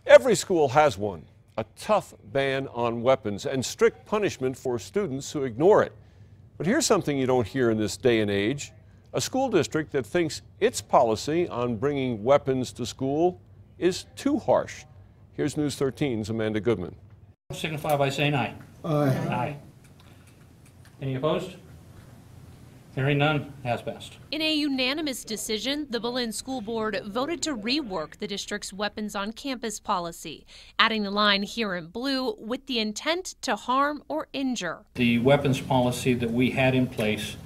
Every school has one, a tough ban on weapons and strict punishment for students who ignore it. But here's something you don't hear in this day and age. A school district that thinks its policy on bringing weapons to school is too harsh. Here's News 13's Amanda Goodman. Signify by saying aye. Aye. Aye. Any opposed? Hearing none, has passed. In a unanimous decision, the Berlin School Board voted to rework the district's weapons on campus policy, adding the line here in blue with the intent to harm or injure. The weapons policy that we had in place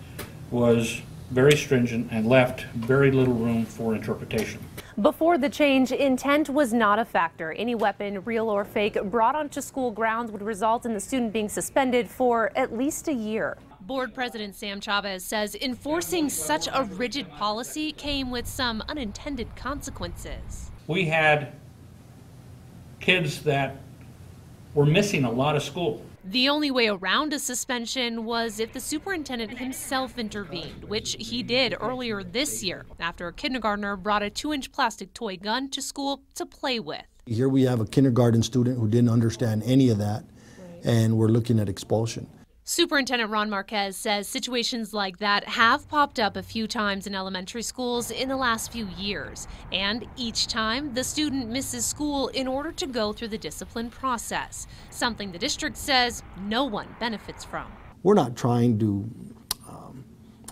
was very stringent and left very little room for interpretation. Before the change, intent was not a factor. Any weapon, real or fake, brought onto school grounds would result in the student being suspended for at least a year. Board President Sam Chavez says enforcing such a rigid policy came with some unintended consequences. We had kids that were missing a lot of school. The only way around a suspension was if the superintendent himself intervened, which he did earlier this year after a kindergartner brought a 2-inch plastic toy gun to school to play with. Here we have a kindergarten student who didn't understand any of that, and we're looking at expulsion. Superintendent Ron Marquez says situations like that have popped up a few times in elementary schools in the last few years. And each time, the student misses school in order to go through the discipline process, something the district says no one benefits from. We're not trying to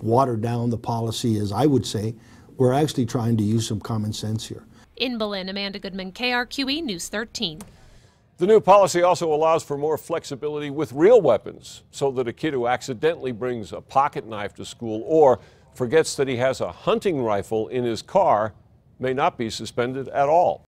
water down the policy, as I would say. We're actually trying to use some common sense here. In Berlin, Amanda Goodman, KRQE News 13. The new policy also allows for more flexibility with real weapons, so that a kid who accidentally brings a pocket knife to school or forgets that he has a hunting rifle in his car may not be suspended at all.